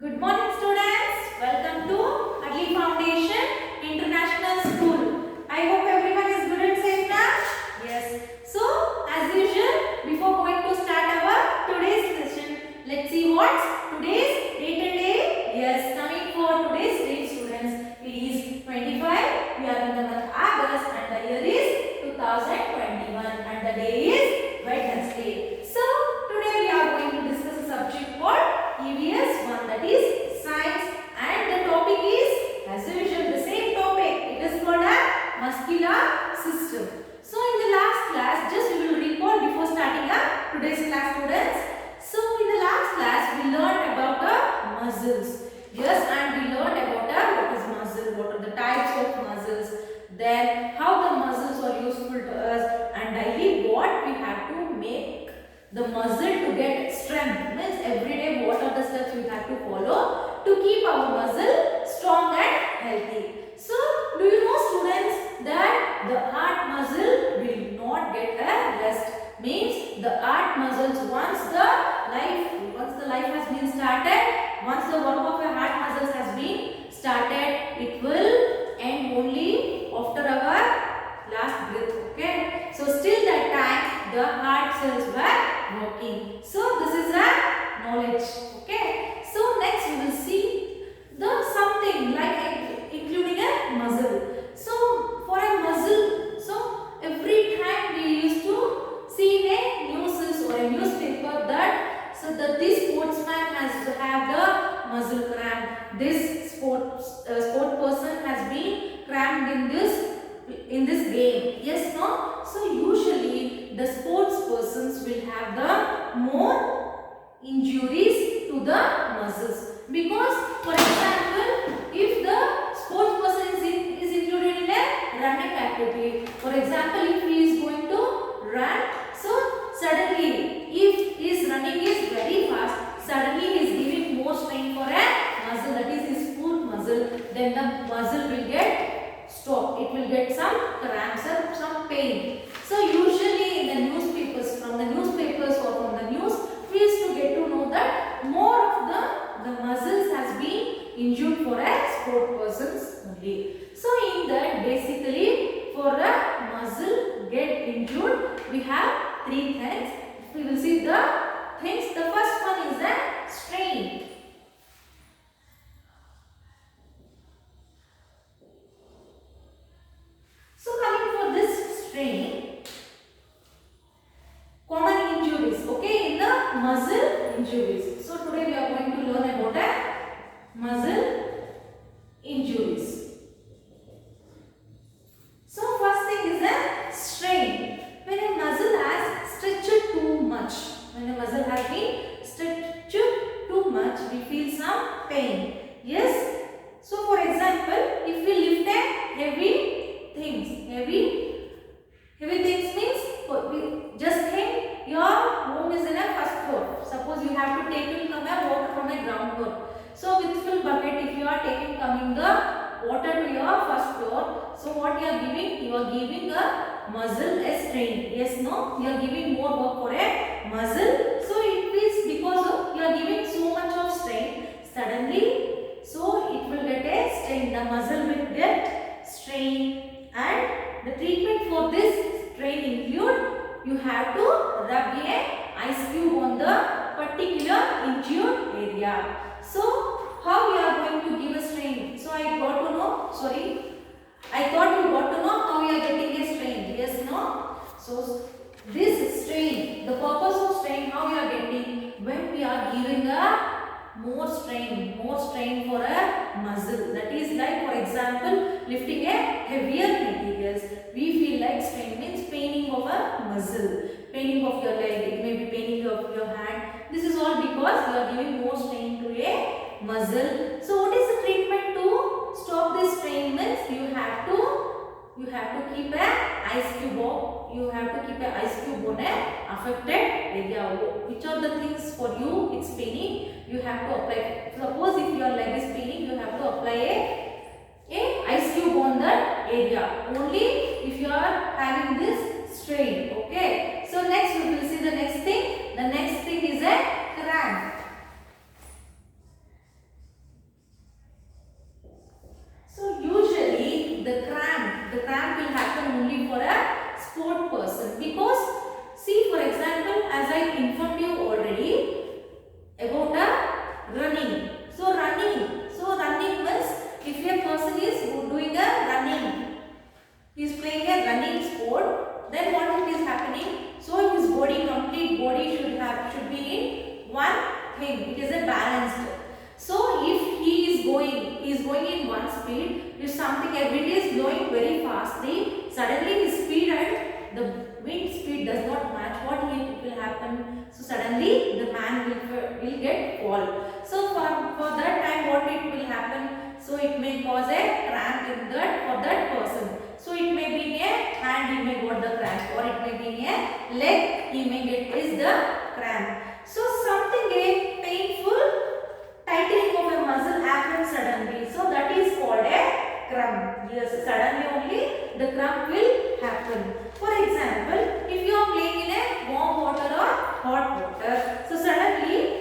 Good morning students. Welcome to Adli Foundation International School. I hope everyone is good and safe now. Yes. So as usual, before going to start our today's session, let's see what's today's date and day. Yes, coming for today's date students. It is 25. We are in the month August and the year is 2021 and the day is Wednesday. So today we are going to discuss a subject called EVS-1, that is science, and the topic is as usual the same topic. It is called a muscular system. So in the last class, just we will recall before starting today's class students. So in the last class we learned about the muscles. Yes, and we learned about what is muscle, what are the types of muscles, then how the muscles are useful to us, and daily what we have to make the muscle to get strength. Means every day what are the steps we have to follow to keep our muscle strong and healthy. So do you know students that the heart muscle will not get a rest. Means the heart muscles once the life has been started, once the work of a heart muscles has been started, it will end only after our last breath. Okay, so still that time the heart cells were working. So this is a knowledge. Okay, so next we will see the something like including a muscle. So for a muscle, so every time we used to see in a news or a newspaper that this sportsman has to have the muscle cramp. This sport person has been cramped in this game. Yes, no? So usually the sports persons will have the more injuries to the muscles, because for example if the sports person is included in a running activity, for example if he is going to run, so suddenly if his running is very fast, suddenly he is giving more strain for a muscle, that is his foot muscle, then the muscle will get stopped, it will get some cramps or some pain. So usually in the newspapers, from the newspapers or from the news, we used to get to know that more of the muscles has been injured for a sport persons only. So in that basically for a muscle get injured, we have three things. We will see the things. The first one is the strain. So coming for this strain, common injuries, okay, in the muscle injuries. So today we are going to learn about a muscle injuries. So first thing is a strain. When a muscle has stretched too much, when a muscle has been stretched too much, we feel some pain. Yes. So for example, if we lift a heavy things means just think your room is in a first floor. Suppose you have to take in water from a ground floor. So with full bucket, if you are coming the water to your first floor, so what you are giving? You are giving a muscle a strain. Yes, no? You are giving more work for a muscle. So it is because of you are giving so much of strain. Suddenly, so it will get a strain. The muscle will get strain, and the treatment for this strain include you have to rub a ice cube on the particular injured area. So how we are going to give a strain? So I thought you got to know how we are getting a strain. Yes, no? So this strain, the purpose of strain, how we are getting when we are giving a more strain for a muscle. That is like for example lifting a heavier materials. We feel like strain means paining of a muscle, paining of your leg, it may be paining of your hand. This is all because you are giving more strain to a muscle. So what is the treatment to stop this strain? Means you have to keep a ice cube on. You have to keep an ice cube on a affected area. Which are the things for you it's paining? You have to apply. Suppose if your leg is paining, you have to apply a ice cube on that area. Only if you are having this strain. Okay. So next we will see the next thing. The next thing is a cramp. It is a balanced. So if he is going in one speed. If something wind is blowing very fastly, suddenly his speed and the wind speed does not match. What will happen? So suddenly the man will get fall. So for that time, what it will happen? So it may cause a cramp in that for that person. So it may be in a hand he may got the cramp, or it may be in a leg he may get is the cramp. So something a painful tightening of a muscle happens suddenly. So that is called a cramp. Yes, suddenly only the cramp will happen. For example, if you are playing in a warm water or hot water, so suddenly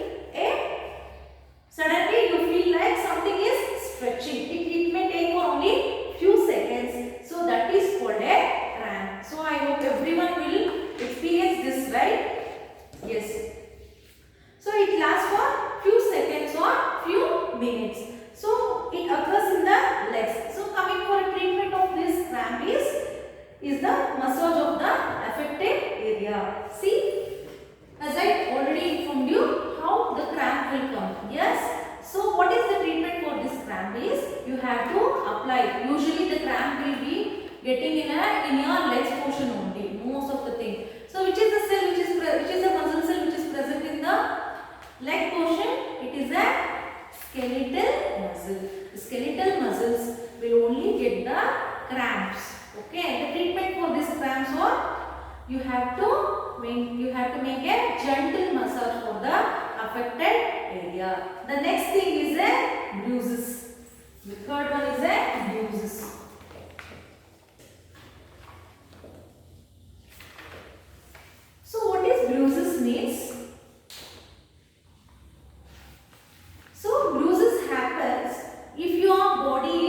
you feel like something is stretching. It may take for only few seconds. So that is called a cramp. So I hope everyone will experience this, right? Yes. So it lasts for few seconds or few minutes. So it occurs in the legs. So coming for a treatment of this cramp is the massage of the affected area. See, as I already informed you how the cramp will come. Yes. So what is the treatment for this cramp is you have to apply. Usually the cramp will be getting in your legs portion only, most of the thing. So which is the cell which is the muscle cell which is present in the leg portion? It is a skeletal muscle. The skeletal muscles will only get the cramps. Okay. The treatment for this cramps or you have to make a gentle massage for the affected area. The next thing is a bruises. The third one is a bruises. So what is bruises means? So bruises happens if your body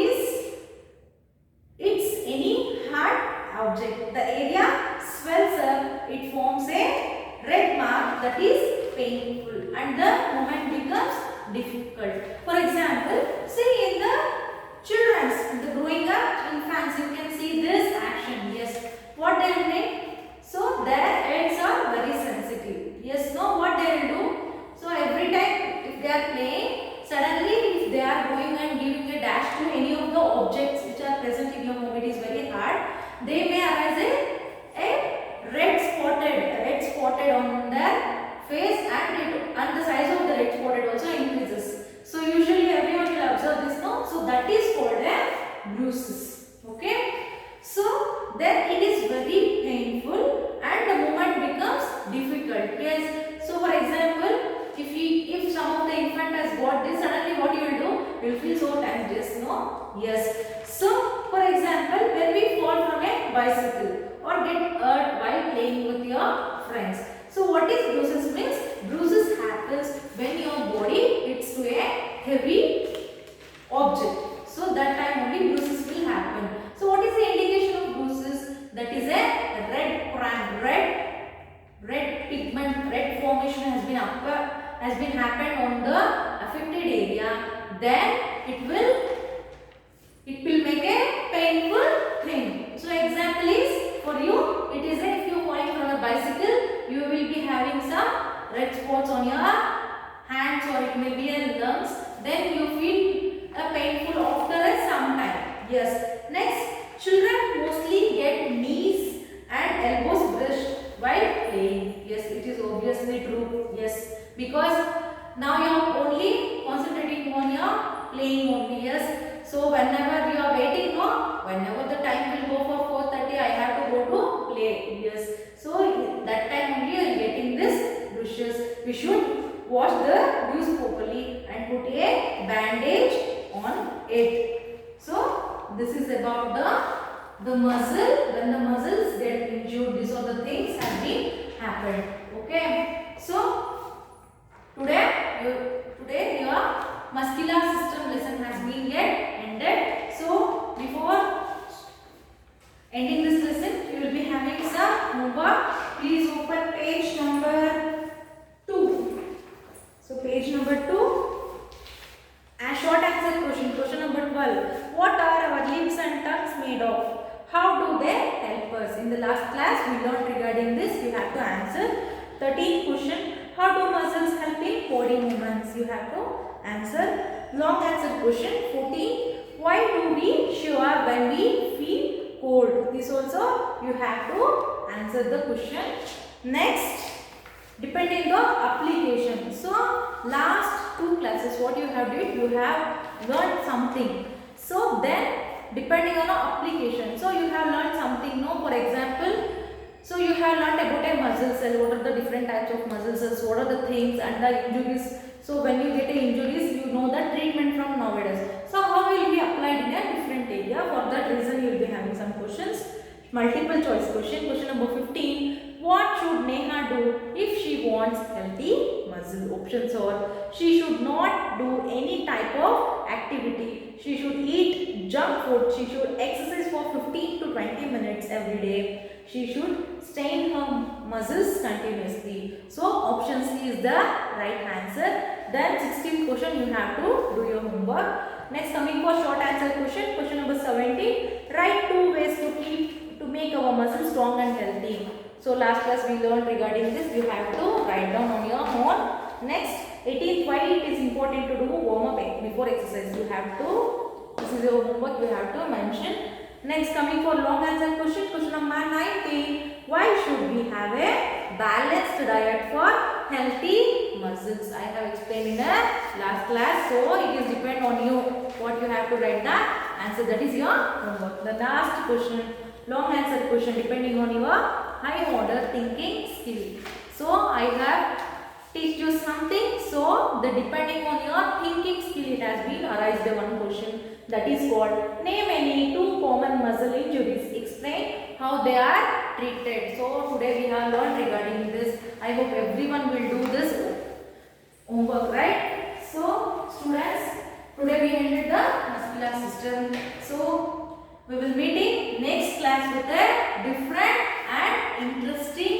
it's any hard object. The area swells up, it forms a red mark that is painful and the movement becomes difficult. For example, see in the children's, the growing up infants, you can see this action. Yes, what they will make? So their heads are very sensitive. Yes, no, what they will do? So every time if they are playing, suddenly if they are going and giving a dash to any of the objects which are present in your home, it is very hard. They may arise a red spotted on their face, and the size of the red spotted also increases. So usually everyone will observe this now. So that is called a bruises. Okay. So then it is very painful and the movement becomes difficult. Yes. So for example, if some of the infant has got this, suddenly what you will do? You will feel so tense. Yes. No. Yes. So for example, when we fall from a bicycle or get hurt while playing with your friends. So what is bruises means? Bruises happens when your body hits to a heavy object. So that time only bruises will happen. So what is the indication of bruises? That is a red cramp, red pigment, red formation has been happened on the affected area. Then it will make a painful thing. So example is for you, it is if you are falling from a bicycle, you will be having some red spots on your hands or it may be in lungs. Then you feel a painful after some time. Yes. Next, children mostly get knees and elbows brushed while playing. Yes, it is obviously true. Yes, because now you are only concentrating on your playing only. Yes. So whenever you are waiting, no, whenever the time will go for 4:30, I have to go to play. Yes. So that time only you are getting this bruises. We should wash the bruise properly and put a bandage on it. So this is about the muscle. When the muscles get injured, these are the things have been happened. Okay. So today your muscular system lesson has been yet ended. So before ending this lesson, you will be having some homework. Please open page number 2. So page number 2. A short answer question. Question number 12. What are our limbs and tongues made of? How do they help us? In the last class, we learned regarding this. You have to answer. 13th question. How do muscles help in body movements? You have to answer. Long answer question 14. Why do we shiver when we feel cold? This also you have to answer the question. Next, depending on application. So last two classes what you have did, you have learned something. So then depending on application, so you have learned something. No, for example, so you have learned about a muscle cell. What are the different types of muscle cells? What are the things and the injuries? So when you get a injuries, you know the treatment from nowadays. So how will be applied in a different area? For that reason, you will be having some questions. Multiple choice question. Question number 15. What should Neha do if she wants healthy muscle? Options are: she should not do any type of activity. She should eat junk food. She should exercise for 15 to 20 minutes every day. She should strain her muscles continuously. So option C is the right answer. Then 16th question you have to do your homework. Next, coming for short answer question. Question number 17. Write 2 ways to make our muscles strong and healthy. So last class we learned regarding this. You have to write down on your own. Next, 18th, why it is important to do warm up before exercise. You have to, this is your homework, you have to mention. Next, coming for long answer question. Question number 19. Why should we have a balanced diet for healthy muscles? I have explained in the last class. So it is depend on you what you have to write the answer. That is your homework. The last question, long answer question, depending on your high order thinking skill. So I have teach you something. So the depending on your thinking skill, it has been arised the one question, that is called name any 2 common muscle injuries. Explain how they are treated. So today we have learned regarding this. I hope everyone will do this homework, right? So students, today we ended the muscular system. So we will meeting next class with a different and interesting